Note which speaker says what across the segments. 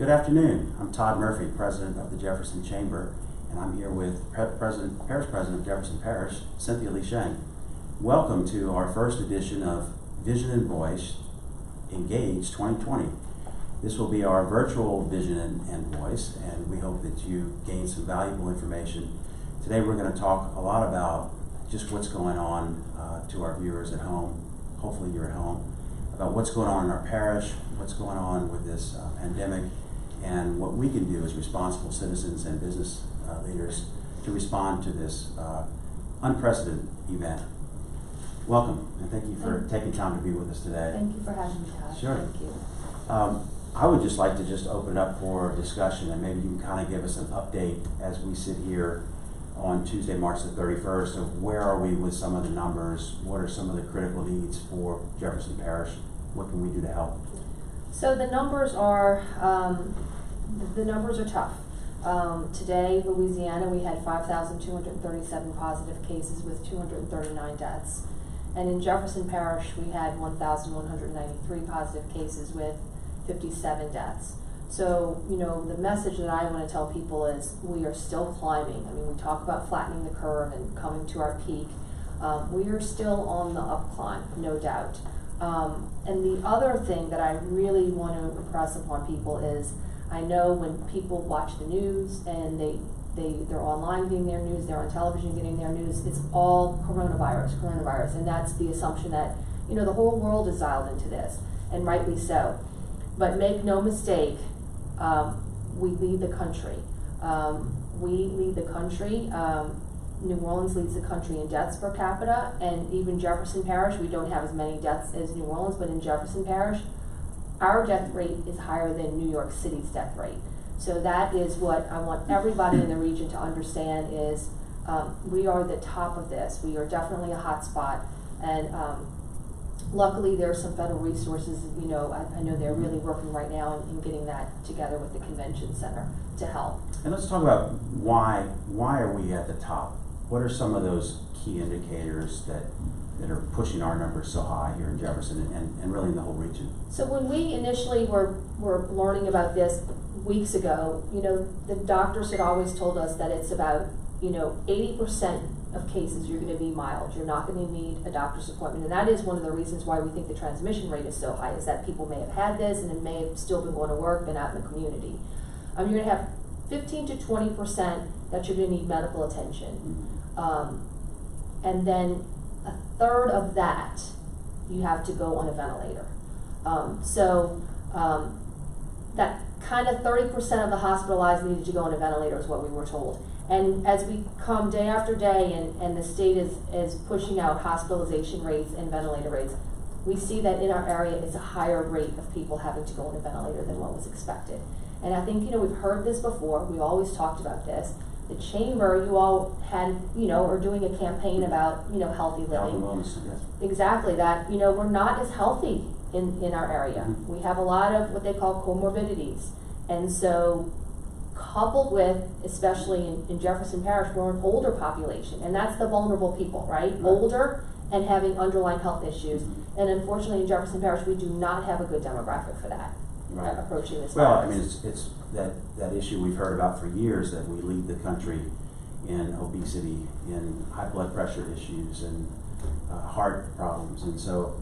Speaker 1: Good afternoon. I'm Todd Murphy, President of the Jefferson Chamber, and I'm here with Parish President of Jefferson Parish, Cynthia Sheng. Welcome to our first edition of Vision and Voice Engage 2020. This will be our virtual Vision and Voice, and we hope that you gain some valuable information. Today we're going to talk a lot about just what's going on to our viewers at home. Hopefully you're at home. About what's going on in our parish, what's going on with this pandemic, and what we can do as responsible citizens and business leaders to respond to this unprecedented event. Welcome, and thank you for taking time to be with us today.
Speaker 2: Thank you for having me, Todd.
Speaker 1: Sure.
Speaker 2: Thank you.
Speaker 1: I would just like to open it up for discussion, and maybe you can kind of give us an update as we sit here on Tuesday, March the 31st, of where are we with some of the numbers, what are some of the critical needs for Jefferson Parish, what can we do to help?
Speaker 2: So the numbers are tough. Today, Louisiana, we had 5,237 positive cases with 239 deaths. And in Jefferson Parish, we had 1,193 positive cases with 57 deaths. So, you know, the message that I want to tell people is we are still climbing. I mean, we talk about flattening the curve and coming to our peak. We are still on the up climb, no doubt. And the other thing that I really want to impress upon people is, I know when people watch the news and they're online getting their news, they're on television getting their news, it's all coronavirus, and that's the assumption that, you know, the whole world is dialed into this, and rightly so. But make no mistake, we lead the country. New Orleans leads the country in deaths per capita, and even Jefferson Parish, we don't have as many deaths as New Orleans, but in Jefferson Parish, our death rate is higher than New York City's death rate. So that is what I want everybody in the region to understand is we are the top of this. We are definitely a hot spot, and luckily there are some federal resources. You know, I know they're really working right now in getting that together with the convention center to help.
Speaker 1: And let's talk about why are we at the top? What are some of those key indicators that are pushing our numbers so high here in Jefferson and really in the whole region?
Speaker 2: So when we initially were learning about this weeks ago, you know, the doctors had always told us that it's about, you know, 80% of cases you're going to be mild. You're not going to need a doctor's appointment. And that is one of the reasons why we think the transmission rate is so high, is that people may have had this and it may have still been going to work, been out in the community. You're going to have 15 to 20% that you're going to need medical attention. And then a third of that, you have to go on a ventilator. That kind of 30% of the hospitalized needed to go on a ventilator is what we were told. And as we come day after day and the state is pushing out hospitalization rates and ventilator rates, we see that in our area it's a higher rate of people having to go on a ventilator than what was expected. And I think, you know, we've heard this before, we always talked about this. The chamber, you all had, you know, are doing a campaign about, you know, healthy living.
Speaker 1: Health and wellness, yes.
Speaker 2: Exactly, that, you know, we're not as healthy in our area. Mm-hmm. We have a lot of what they call comorbidities. And so, coupled with, especially in Jefferson Parish, we're an older population, and that's the vulnerable people, right? Older and having underlying health issues. Mm-hmm. And unfortunately in Jefferson Parish, we do not have a good demographic for that. Right. Approaching this
Speaker 1: well,
Speaker 2: virus.
Speaker 1: I mean, it's that issue we've heard about for years, that we lead the country in obesity, in high blood pressure issues, and heart problems, and so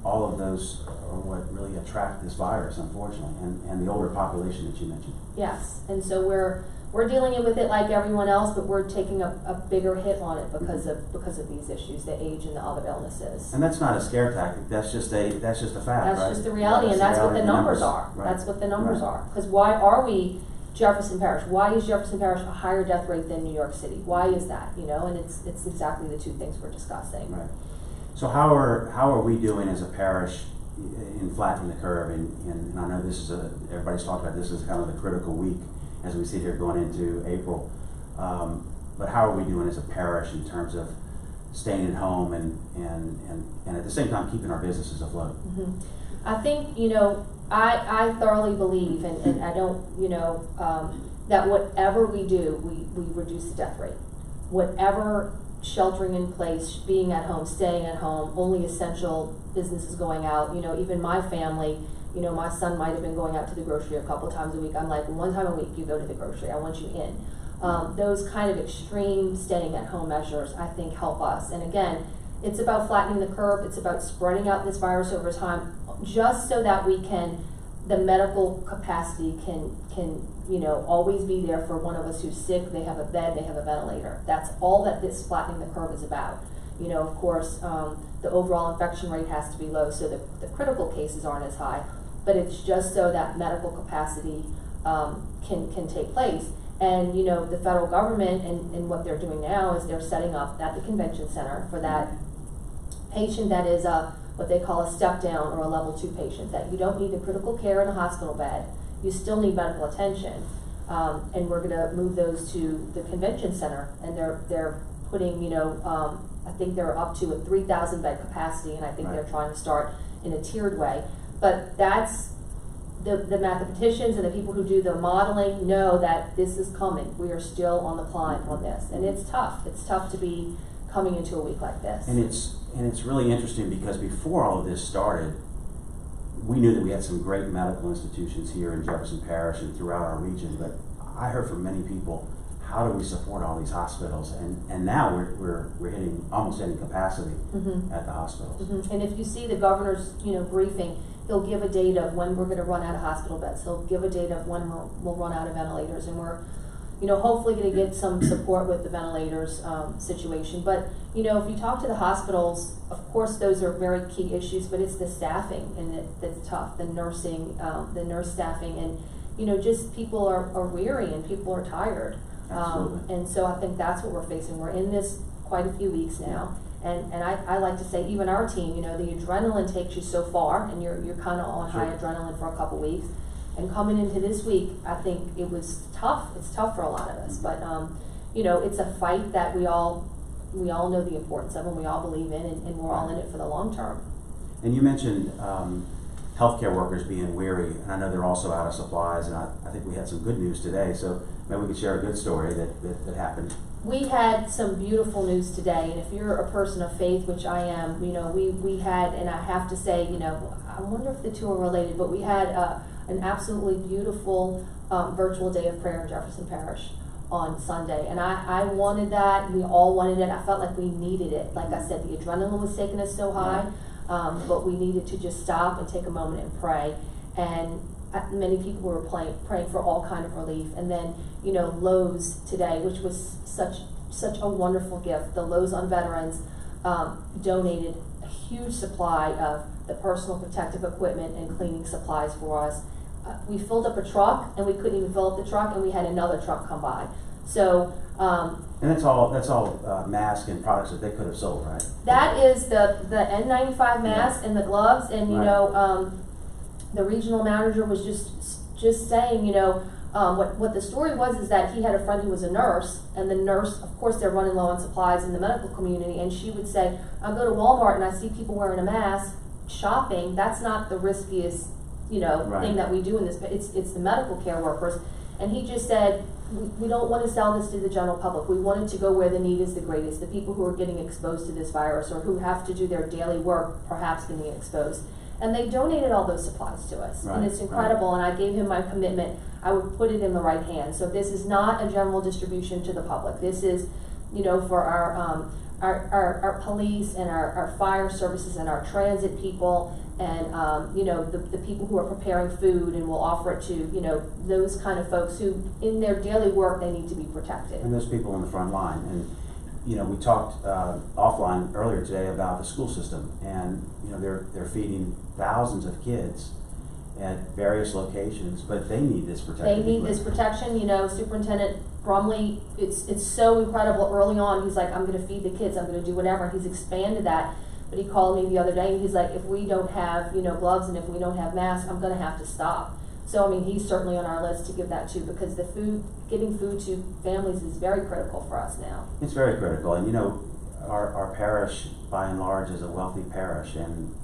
Speaker 1: all of those are what really attract this virus, unfortunately, and the older population that you mentioned.
Speaker 2: Yes, and so we're dealing with it like everyone else, but we're taking a bigger hit on it because of these issues, the age and the other illnesses.
Speaker 1: And that's not a scare tactic. That's just a fact. That's
Speaker 2: right? Just the reality, and that's what the numbers are. Right. That's what the numbers are. Because why are we Jefferson Parish? Why is Jefferson Parish a higher death rate than New York City? Why is that? You know, and it's exactly the two things we're discussing.
Speaker 1: Right. So how are we doing as a parish in flattening the curve? And I know this is everybody's talked about this as kind of the critical week as we sit here going into April. But how are we doing as a parish in terms of staying at home and at the same time keeping our businesses afloat?
Speaker 2: Mm-hmm. I think, you know, I thoroughly believe, and I don't, you know, that whatever we do, we reduce the death rate. Whatever sheltering in place, being at home, staying at home, only essential businesses going out, you know, even my family, You know, my son might have been going out to the grocery a couple times a week. I'm like, one time a week you go to the grocery, I want you in. Those kind of extreme staying at home measures, I think, help us. And again, it's about flattening the curve, it's about spreading out this virus over time, just so that we can, the medical capacity can you know, always be there for one of us who's sick. They have a bed, they have a ventilator. That's all that this flattening the curve is about. You know, of course, the overall infection rate has to be low, so the critical cases aren't as high, but it's just so that medical capacity can take place. And, you know, the federal government and what they're doing now is they're setting up at the convention center for that patient that is what they call a step down or a level 2 patient, that you don't need the critical care in a hospital bed, you still need medical attention. And we're gonna move those to the convention center, and they're putting, you know, I think they're up to a 3,000 bed capacity, and I think they're trying to start in a tiered way. But that's, the mathematicians and the people who do the modeling know that this is coming. We are still on the climb on this, and it's tough. It's tough to be coming into a week like this.
Speaker 1: And it's really interesting because before all of this started, we knew that we had some great medical institutions here in Jefferson Parish and throughout our region, but I heard from many people, how do we support all these hospitals? And now we're hitting almost any capacity at the hospitals.
Speaker 2: And if you see the governor's, you know, briefing, he'll give a date of when we're going to run out of hospital beds. He'll give a date of when we'll run out of ventilators, and we're, you know, hopefully going to get some support with the ventilators situation. But, you know, if you talk to the hospitals, of course those are very key issues, but it's the staffing and that's tough, the nursing, the nurse staffing, and, you know, just people are weary and people are tired. And so I think that's what we're facing. We're in this quite a few weeks now. And I like to say, even our team, you know, the adrenaline takes you so far, and you're kind of on high adrenaline for a couple weeks. And coming into this week, I think it was tough. It's tough for a lot of us, but you know, it's a fight that we all know the importance of, and we all believe in, and we're all in it for the long term.
Speaker 1: And you mentioned healthcare workers being weary, and I know they're also out of supplies, and I think we had some good news today, so maybe we could share a good story that happened.
Speaker 2: We had some beautiful news today, and if you're a person of faith, which I am, you know, we had, and I have to say, you know, I wonder if the two are related, but we had an absolutely beautiful virtual day of prayer in Jefferson Parish on Sunday, and I wanted that. We all wanted it. I felt like we needed it. Like I said, the adrenaline was taking us so high, but we needed to just stop and take a moment and pray. And many people were praying for all kind of relief. And then, you know, Lowe's today, which was such a wonderful gift. The Lowe's on Veterans donated a huge supply of the personal protective equipment and cleaning supplies for us. We filled up a truck, and we couldn't even fill up the truck, and we had another truck come by. So
Speaker 1: and that's all masks and products that they could have sold, right?
Speaker 2: That is the N95 masks and the gloves, and you know, the regional manager was just saying, you know, what the story was is that he had a friend who was a nurse, and the nurse, of course, they're running low on supplies in the medical community, and she would say, I go to Walmart and I see people wearing a mask shopping. That's not the riskiest, you know, thing that we do in this. It's the medical care workers. And he just said, we don't want to sell this to the general public. We want it to go where the need is the greatest, the people who are getting exposed to this virus, or who have to do their daily work perhaps getting exposed. And they donated all those supplies to us, and it's incredible. And I gave him my commitment. I would put it in the right hands. So this is not a general distribution to the public. This is, you know, for our police and our fire services and our transit people, and you know, the people who are preparing food, and will offer it to, you know, those kind of folks who in their daily work they need to be protected.
Speaker 1: And those people on the front line. And you know, we talked offline earlier today about the school system, and you know, they're feeding thousands of kids at various locations, but they need this protection.
Speaker 2: They need this protection. You know, Superintendent Brumley, it's so incredible. Early on, he's like, I'm going to feed the kids, I'm going to do whatever. He's expanded that. But he called me the other day, and he's like, if we don't have, you know, gloves, and if we don't have masks, I'm going to have to stop. So I mean, he's certainly on our list to give that to, because the getting food to families is very critical for us now.
Speaker 1: It's very critical, and you know, our parish, by and large, is a wealthy parish, and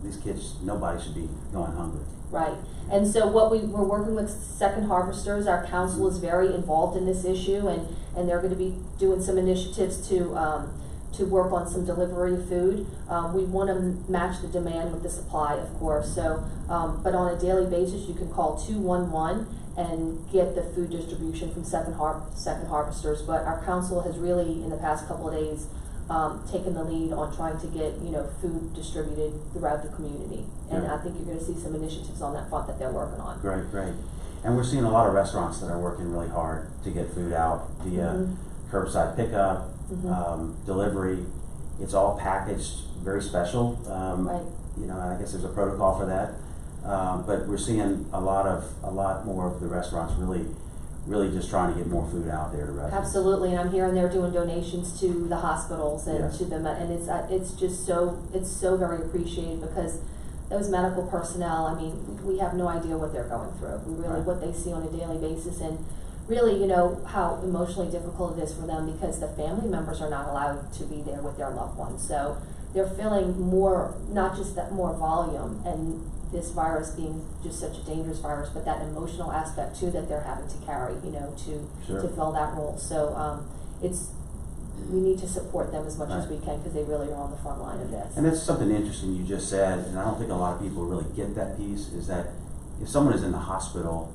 Speaker 1: these kids, nobody should be going hungry.
Speaker 2: Right. And so what we're working with Second Harvesters. Our council is very involved in this issue, and they're going to be doing some initiatives to to work on some delivery of food. We want to match the demand with the supply, of course. So, but on a daily basis, you can call 211 and get the food distribution from Second Harvesters. But our council has really, in the past couple of days, taken the lead on trying to get food distributed throughout the community. And
Speaker 1: Yeah.
Speaker 2: I think you're going to see some initiatives on that front that they're working on.
Speaker 1: Great, great. And we're seeing a lot of restaurants that are working really hard to get food out via curbside pickup, delivery. It's all packaged very special.
Speaker 2: Right.
Speaker 1: And I guess there's a protocol for that. But we're seeing a lot more of the restaurants really just trying to get more food out there to residents.
Speaker 2: Absolutely, and I'm hearing they're doing donations to the hospitals and
Speaker 1: Yes.
Speaker 2: to them, and it's just so very appreciated, because those medical personnel, I mean, we have no idea what they're going through. We really,
Speaker 1: Right.
Speaker 2: what they see on a daily basis, and really, how emotionally difficult it is for them, because the family members are not allowed to be there with their loved ones. So they're feeling more, not just that more volume, and this virus being just such a dangerous virus, but that emotional aspect too that they're having to carry,
Speaker 1: Sure.
Speaker 2: to fill that role. So we need to support them as much as
Speaker 1: Right.
Speaker 2: we can, because they really are on the front line of this.
Speaker 1: And that's something interesting you just said, and I don't think a lot of people really get that piece, is that if someone is in the hospital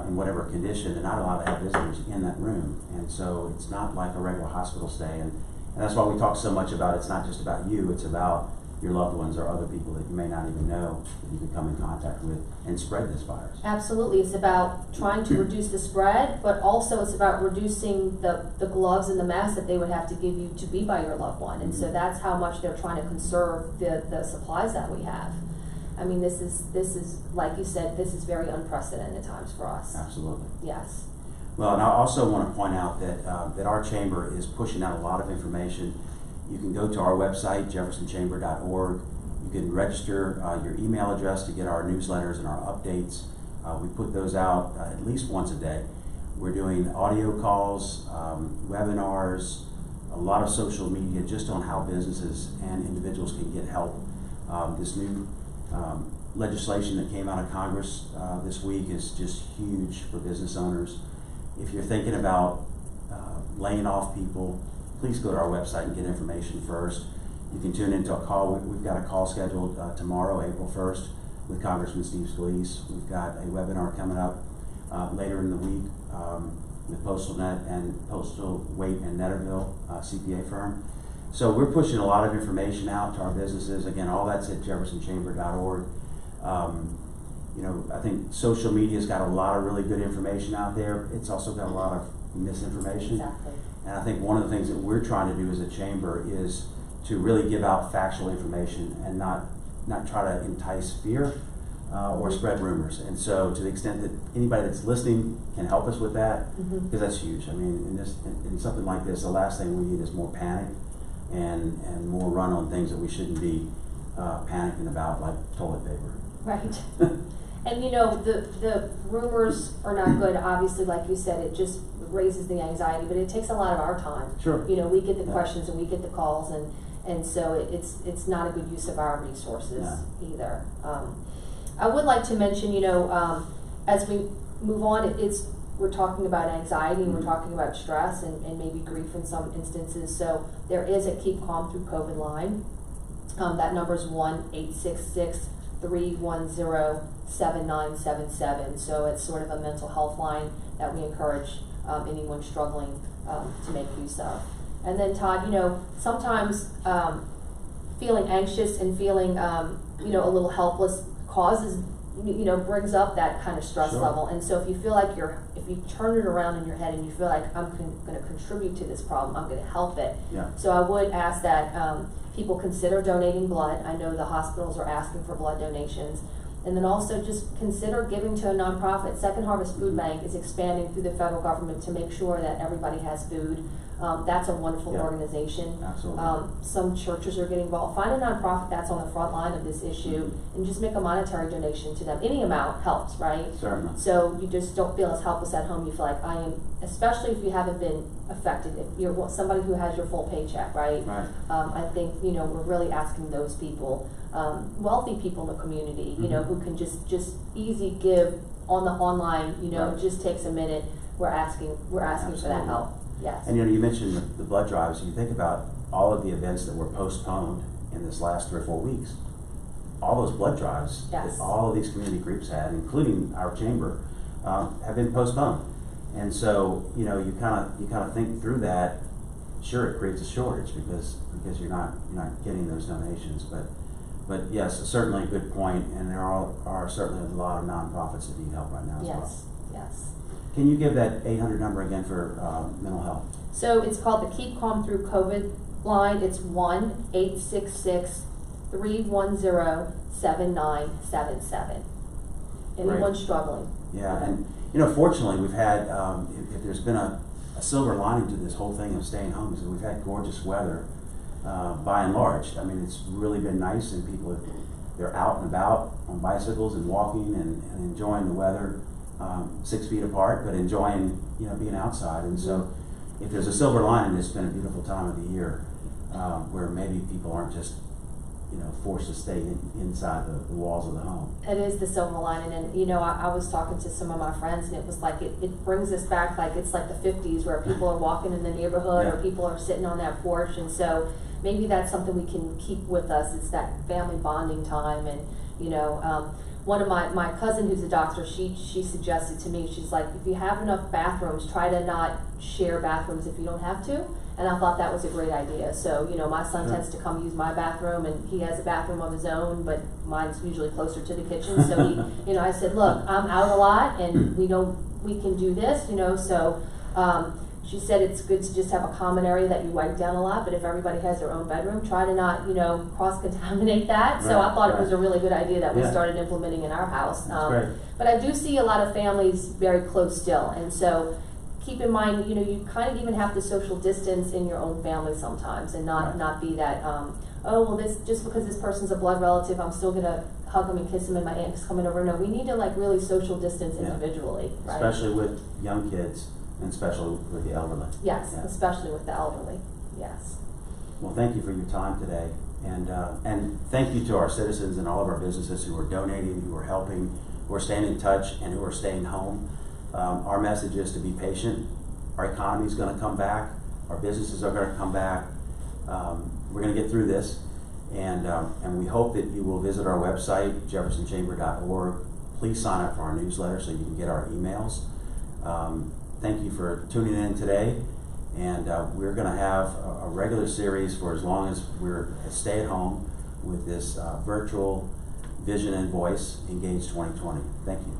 Speaker 1: in whatever condition, they're not allowed to have visitors in that room. And so it's not like a regular hospital stay. And that's why we talk so much about it's not just about you, it's about your loved ones or other people that you may not even know that you could come in contact with and spread this virus.
Speaker 2: Absolutely, it's about trying to reduce the spread, but also it's about reducing the gloves and the masks that they would have to give you to be by your loved one. And so that's how much they're trying to conserve the supplies that we have. I mean, this is, like you said, this is very unprecedented times for us.
Speaker 1: Absolutely.
Speaker 2: Yes.
Speaker 1: Well, and I also want to point out that that our chamber is pushing out a lot of information. You can go to our website, jeffersonchamber.org. You can register your email address to get our newsletters and our updates. We put those out at least once a day. We're doing audio calls, webinars, a lot of social media just on how businesses and individuals can get help. This new legislation that came out of Congress this week is just huge for business owners. If you're thinking about laying off people, please go to our website and get information first. You can tune into a call. We've got a call scheduled tomorrow, April 1st, with Congressman Steve Scalise. We've got a webinar coming up later in the week with PostalNet and Postal Wait and Netterville CPA firm. So we're pushing a lot of information out to our businesses. Again, all that's at jeffersonchamber.org. I think social media's got a lot of really good information out there. It's also got a lot of misinformation.
Speaker 2: Exactly.
Speaker 1: And I think one of the things that we're trying to do as a chamber is to really give out factual information and not try to entice fear or spread rumors. And so to the extent that anybody that's listening can help us with that, because that's huge. I mean, in something like this, the last thing we need is more panic and more run on things that we shouldn't be panicking about, like toilet paper.
Speaker 2: Right. And the rumors are not good. Obviously, like you said, it just raises the anxiety, but it takes a lot of our time.
Speaker 1: Sure.
Speaker 2: We get the questions and we get the calls, and so it's not a good use of our resources either. I would like to mention, as we move on, we're talking about anxiety, and we're talking about stress and maybe grief in some instances. So there is a Keep Calm Through COVID line. That number is 1-866-310-7977. So it's sort of a mental health line that we encourage anyone struggling to make use of. And then Todd, sometimes feeling anxious and feeling a little helpless causes, brings up that kind of stress level. And so if you feel like if you turn it around in your head and you feel like I'm going to contribute to this problem, I'm going to help it.
Speaker 1: Yeah.
Speaker 2: So I would ask that people consider donating blood. I know the hospitals are asking for blood donations. And then also just consider giving to a nonprofit. Second Harvest Food Bank is expanding through the federal government to make sure that everybody has food. That's a wonderful organization.
Speaker 1: Absolutely.
Speaker 2: Some churches are getting involved. Find a nonprofit that's on the front line of this issue and just make a monetary donation to them. Any amount helps, right?
Speaker 1: Certainly.
Speaker 2: So you just don't feel as helpless at home. You feel like I am, especially if you haven't been affected. If you're somebody who has your full paycheck, right?
Speaker 1: Right.
Speaker 2: I think, we're really asking those people, wealthy people in the community, who can just easy give on the online,
Speaker 1: Right.
Speaker 2: it just takes a minute. We're asking for that help. Yes.
Speaker 1: And you mentioned the blood drives. You think about all of the events that were postponed in this last 3 or 4 weeks, all those blood drives
Speaker 2: Yes.
Speaker 1: that all of these community groups had, including our chamber, have been postponed. And so, you know, you kind of think through that. Sure, it creates a shortage because you're not getting those donations, but yes, certainly a good point, and there are certainly a lot of nonprofits that need help right now as well.
Speaker 2: Yes, yes.
Speaker 1: Can you give that 800 number again for mental health?
Speaker 2: So it's called the Keep Calm Through COVID line. It's 1-866-310-7977. Anyone
Speaker 1: Right.
Speaker 2: struggling?
Speaker 1: Yeah, and you know, fortunately, we've had, if there's been a silver lining to this whole thing of staying home, is that we've had gorgeous weather by and large. I mean, it's really been nice, and people they're out and about on bicycles and walking and enjoying the weather, 6 feet apart, but enjoying, you know, being outside. And so, if there's a silver lining, it's been a beautiful time of the year where maybe people aren't just, you know, forced to stay inside the walls of the home.
Speaker 2: It is the silver lining, and you know, I was talking to some of my friends, and it was like it brings us back, like it's like the 50s where people are walking in the neighborhood,
Speaker 1: Yeah.
Speaker 2: or people are sitting on that porch, and so maybe that's something we can keep with us. It's that family bonding time, and you know, one of my cousin who's a doctor, she suggested to me, she's like, if you have enough bathrooms, try to not share bathrooms if you don't have to. And I thought that was a great idea. So, you know, my son tends to come use my bathroom, and he has a bathroom of his own, but mine's usually closer to the kitchen. So he, you know, I said, look, I'm out a lot, and we know we can do this, you know. So she said it's good to just have a common area that you wipe down a lot, but if everybody has their own bedroom, try to not, you know, cross-contaminate that. So I thought it was a really good idea that we started implementing in our house.
Speaker 1: That's great.
Speaker 2: But I do see a lot of families very close still, and so keep in mind, you know, you kind of even have to social distance in your own family sometimes, and not be that, oh, well, this just because this person's a blood relative, I'm still gonna hug them and kiss them, and my aunt's coming over. No, we need to like really social distance individually, right?
Speaker 1: Especially with young kids, and especially with the elderly.
Speaker 2: Yes,
Speaker 1: Yeah.
Speaker 2: especially with the elderly. Yes.
Speaker 1: Well, thank you for your time today, and thank you to our citizens and all of our businesses who are donating, who are helping, who are staying in touch, and who are staying home. Our message is to be patient. Our economy is going to come back. Our businesses are going to come back. We're going to get through this, and we hope that you will visit our website, jeffersonchamber.org. Please sign up for our newsletter so you can get our emails. Thank you for tuning in today, and we're going to have a regular series for as long as we're stay at home with this virtual Vision and Voice Engage 2020. Thank you.